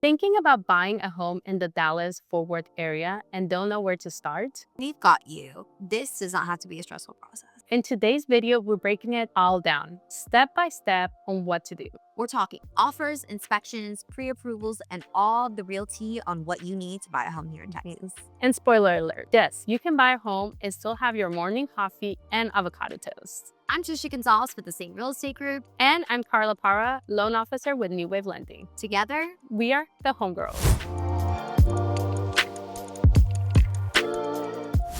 Thinking about buying a home in the Dallas-Fort Worth area and don't know where to start? We've got you. This does not have to be a stressful process. In today's video, we're breaking it all down, step by step on what to do. We're talking offers, inspections, pre-approvals, and all the real tea on what you need to buy a home here in Texas. And spoiler alert, yes, you can buy a home and still have your morning coffee and avocado toast. I'm Trisha Gonzalez with the Same Real Estate Group. And I'm Carla Parra, loan officer with New Wave Lending. Together, we are the Homegirls.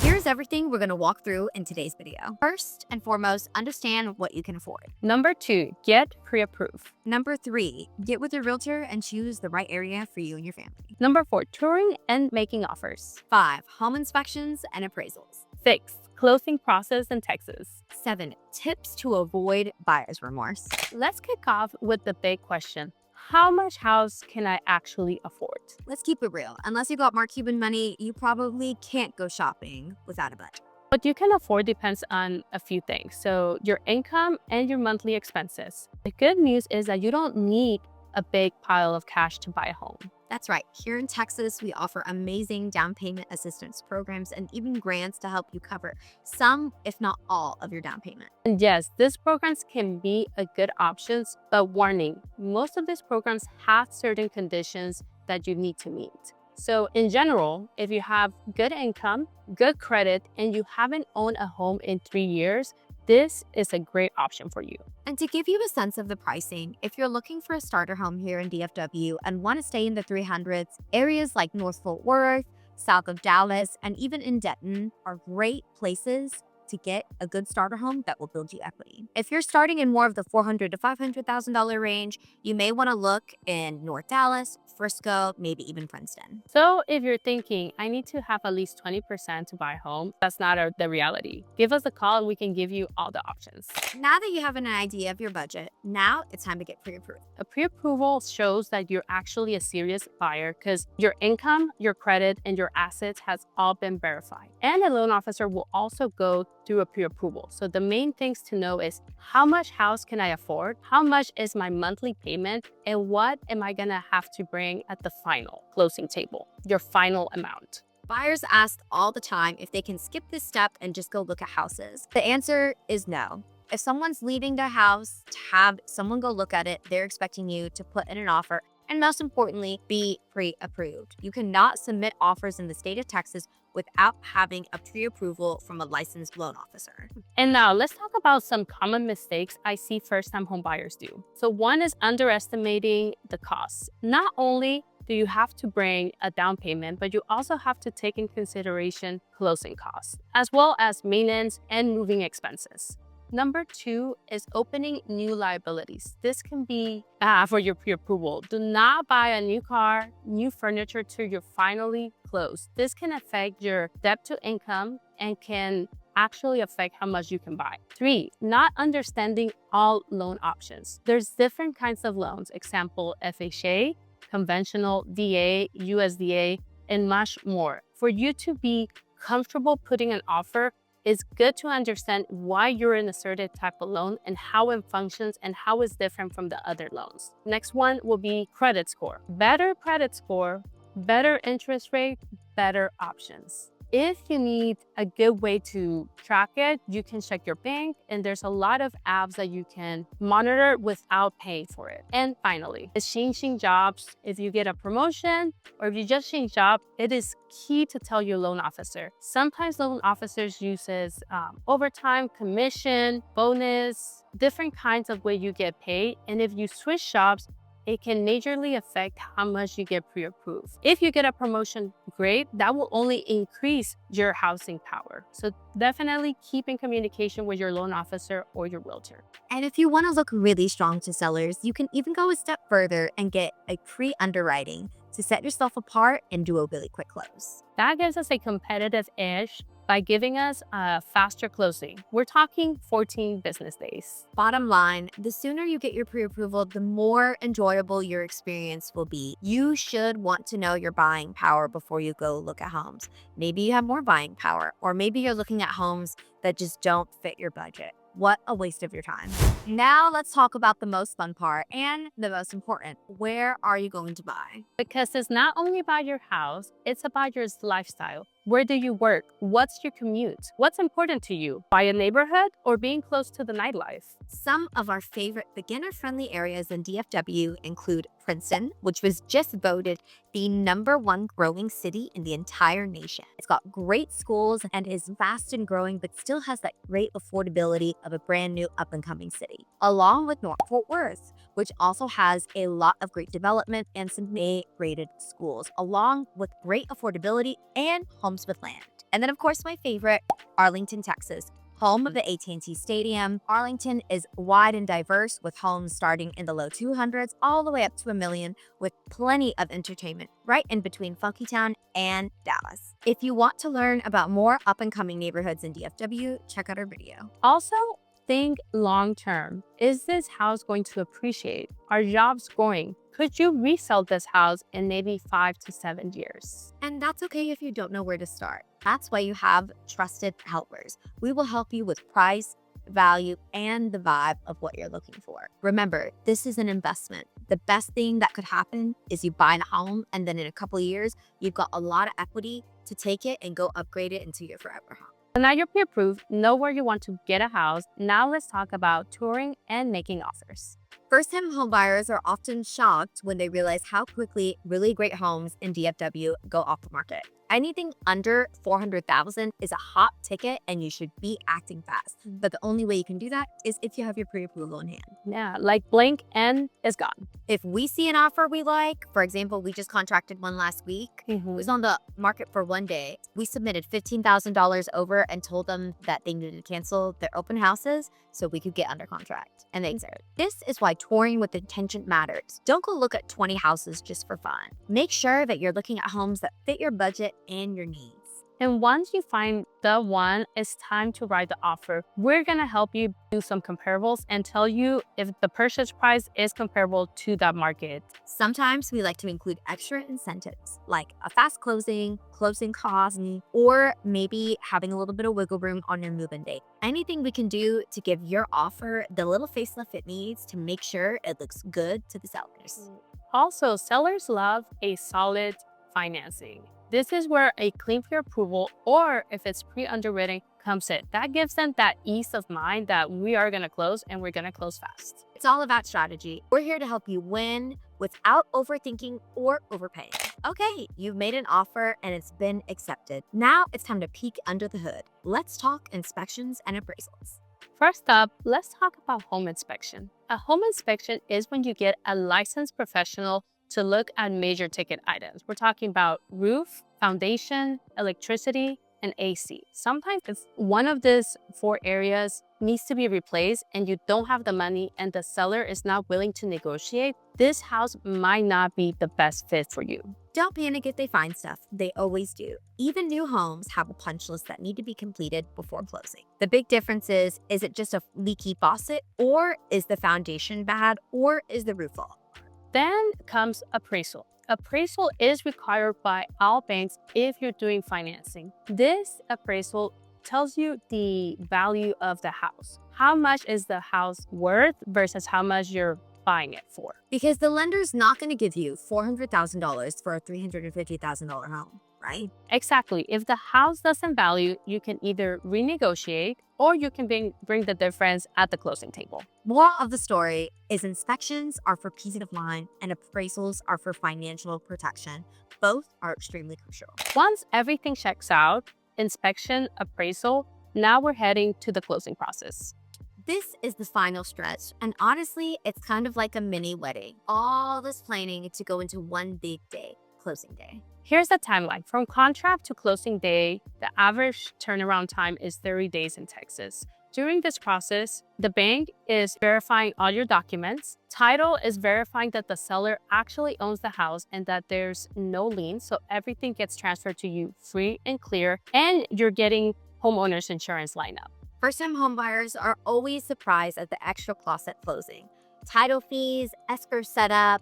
Here's everything we're going to walk through in today's video. First and foremost, understand what you can afford. Number 2, get pre-approved. Number 3, get with your realtor and choose the right area for you and your family. Number 4, touring and making offers. 5, home inspections and appraisals. 6, closing process in Texas. 7, tips to avoid buyer's remorse. Let's kick off with the big question. How much house can I actually afford? Let's keep it real. Unless you got Mark Cuban money, you probably can't go shopping without a budget. What you can afford depends on a few things. So your income and your monthly expenses. The good news is that you don't need a big pile of cash to buy a home. That's right. Here in Texas, we offer amazing down payment assistance programs and even grants to help you cover some, if not all, of your down payment. And yes, these programs can be a good option, but warning, most of these programs have certain conditions that you need to meet. So in general, if you have good income, good credit, and you haven't owned a home in 3 years, this is a great option for you. And to give you a sense of the pricing, if you're looking for a starter home here in DFW and want to stay in the 300s, areas like North Fort Worth, south of Dallas, and even in Denton are great places to get a good starter home that will build you equity. If you're starting in more of the $400,000 to $500,000 range, you may want to look in North Dallas, Frisco, maybe even Princeton. So if you're thinking, I need to have at least 20% to buy a home, that's not the reality. Give us a call and we can give you all the options. Now that you have an idea of your budget, now it's time to get pre-approved. A pre-approval shows that you're actually a serious buyer because your income, your credit, and your assets has all been verified. And a loan officer will also go through a pre-approval. So the main things to know is how much house can I afford? How much is my monthly payment? And what am I gonna have to bring at the final closing table, your final amount? Buyers ask all the time if they can skip this step and just go look at houses. The answer is no. If someone's leaving their house to have someone go look at it, they're expecting you to put in an offer and most importantly, be pre-approved. You cannot submit offers in the state of Texas without having a pre-approval from a licensed loan officer. And now let's talk about some common mistakes I see first-time home buyers do. So one is underestimating the costs. Not only do you have to bring a down payment, but you also have to take in consideration closing costs, as well as maintenance and moving expenses. Number 2 is opening new liabilities. This can be for your pre-approval. Do not buy a new car, new furniture till you're finally closed. This can affect your debt to income and can actually affect how much you can buy. 3, not understanding all loan options. There's different kinds of loans, example, FHA, conventional, VA, USDA, and much more. For you to be comfortable putting an offer, it's good to understand why you're in a certain type of loan and how it functions and how it's different from the other loans. Next one will be credit score. Better credit score, better interest rate, better options. If you need a good way to track it, you can check your bank, and there's a lot of apps that you can monitor without paying for it. And finally, it's changing jobs. If you get a promotion or if you just change job, it is key to tell your loan officer. Sometimes loan officers uses overtime, commission, bonus, different kinds of way you get paid. And if you switch jobs, it can majorly affect how much you get pre-approved. If you get a promotion, great, that will only increase your housing power. So definitely keep in communication with your loan officer or your realtor. And if you want to look really strong to sellers, you can even go a step further and get a pre-underwriting to set yourself apart and do a really quick close. That gives us a competitive edge by giving us a faster closing. We're talking 14 business days. Bottom line, the sooner you get your pre-approval, the more enjoyable your experience will be. You should want to know your buying power before you go look at homes. Maybe you have more buying power, or maybe you're looking at homes that just don't fit your budget. What a waste of your time. Now let's talk about the most fun part and the most important. Where are you going to buy? Because it's not only about your house, it's about your lifestyle. Where do you work? What's your commute? What's important to you? By a neighborhood or being close to the nightlife? Some of our favorite beginner-friendly areas in DFW include Princeton, which was just voted the #1 growing city in the entire nation. It's got great schools and is fast and growing, but still has that great affordability of a brand new up-and-coming city. Along with North Fort Worth, which also has a lot of great development and some A-rated schools, along with great affordability and homes with land. And then, of course, my favorite, Arlington, Texas, home of the AT&T Stadium. Arlington is wide and diverse, with homes starting in the low 200s all the way up to $1 million, with plenty of entertainment right in between Funkytown and Dallas. If you want to learn about more up-and-coming neighborhoods in DFW, check out our video. Also, think long term. Is this house going to appreciate? Are jobs growing? Could you resell this house in maybe 5 to 7 years? And that's okay if you don't know where to start. That's why you have trusted helpers. We will help you with price, value, and the vibe of what you're looking for. Remember, this is an investment. The best thing that could happen is you buy a home, and then in a couple of years, you've got a lot of equity to take it and go upgrade it into your forever home. So now you're pre-approved, know where you want to get a house. Now let's talk about touring and making offers. First-time homebuyers are often shocked when they realize how quickly really great homes in DFW go off the market. Anything under $400,000 is a hot ticket and you should be acting fast. But the only way you can do that is if you have your pre-approval in hand. Yeah, like blink and it's gone. If we see an offer we like, for example, we just contracted one last week. It was on the market for 1 day. We submitted $15,000 over and told them that they needed to cancel their open houses so we could get under contract. And they said, this is why touring with intention matters. Don't go look at 20 houses just for fun. Make sure that you're looking at homes that fit your budget and your needs. And once you find the one, it's time to write the offer. We're gonna help you do some comparables and tell you if the purchase price is comparable to that market. Sometimes we like to include extra incentives like a fast closing costs, or maybe having a little bit of wiggle room on your move-in date. Anything we can do to give your offer the little facelift it needs to make sure it looks good to the sellers. Also, sellers love a solid financing. This is where a clean pre-approval, or if it's pre-underwritten, comes in. That gives them that ease of mind that we are gonna close and we're gonna close fast. It's all about strategy. We're here to help you win without overthinking or overpaying. Okay, you've made an offer and it's been accepted. Now it's time to peek under the hood. Let's talk inspections and appraisals. First up, let's talk about home inspection. A home inspection is when you get a licensed professional to look at major ticket items. We're talking about roof, foundation, electricity, and AC. Sometimes if one of these 4 areas needs to be replaced and you don't have the money and the seller is not willing to negotiate, this house might not be the best fit for you. Don't panic if they find stuff. They always do. Even new homes have a punch list that need to be completed before closing. The big difference is it just a leaky faucet, or is the foundation bad, or is the roof off? Then comes appraisal. Appraisal is required by all banks if you're doing financing. This appraisal tells you the value of the house. How much is the house worth versus how much you're buying it for? Because the lender's not going to give you $400,000 for a $350,000 home, right? Exactly. If the house doesn't value, you can either renegotiate or you can bring the difference at the closing table. Moral of the story is inspections are for peace of mind and appraisals are for financial protection. Both are extremely crucial. Once everything checks out, inspection, appraisal, now we're heading to the closing process. This is the final stretch, and honestly, it's kind of like a mini wedding. All this planning to go into one big day, closing day. Here's the timeline. From contract to closing day, the average turnaround time is 30 days in Texas. During this process, the bank is verifying all your documents. Title is verifying that the seller actually owns the house and that there's no lien, so everything gets transferred to you free and clear, and you're getting homeowners insurance lineup. First-time homebuyers are always surprised at the extra costs at closing. Title fees, escrow setup,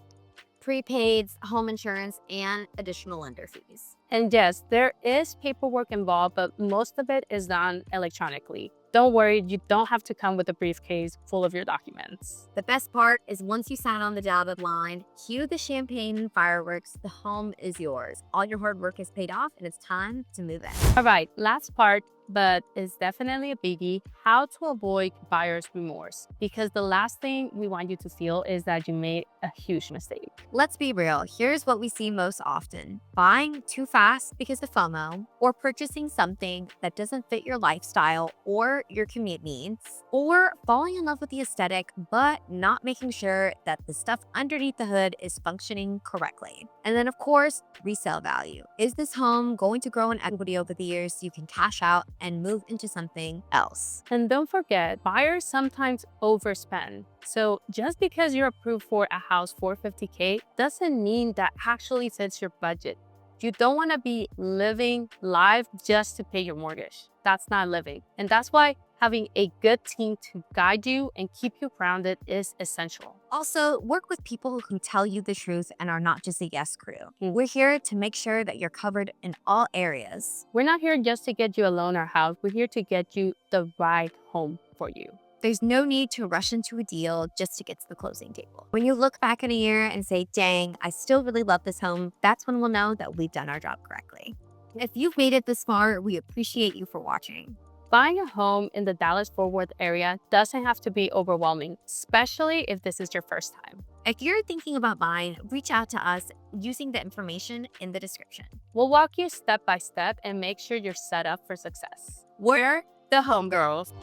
prepaids, home insurance, and additional lender fees. And yes, there is paperwork involved, but most of it is done electronically. Don't worry, you don't have to come with a briefcase full of your documents. The best part is once you sign on the dotted line, cue the champagne and fireworks, the home is yours. All your hard work is paid off and it's time to move in. All right, last part, but is definitely a biggie, how to avoid buyer's remorse. Because the last thing we want you to feel is that you made a huge mistake. Let's be real, here's what we see most often. Buying too fast because of FOMO, or purchasing something that doesn't fit your lifestyle or your commute needs, or falling in love with the aesthetic but not making sure that the stuff underneath the hood is functioning correctly. And then of course, resale value. Is this home going to grow in equity over the years so you can cash out and move into something else? And don't forget, buyers sometimes overspend. So just because you're approved for a house for $50K doesn't mean that actually fits your budget. You don't want to be living life just to pay your mortgage. That's not living. And that's why having a good team to guide you and keep you grounded is essential. Also, work with people who tell you the truth and are not just a yes crew. We're here to make sure that you're covered in all areas. We're not here just to get you a loan or house. We're here to get you the right home for you. There's no need to rush into a deal just to get to the closing table. When you look back in a year and say, dang, I still really love this home, that's when we'll know that we've done our job correctly. If you've made it this far, we appreciate you for watching. Buying a home in the Dallas-Fort Worth area doesn't have to be overwhelming, especially if this is your first time. If you're thinking about buying, reach out to us using the information in the description. We'll walk you step by step and make sure you're set up for success. We're the Home Girls.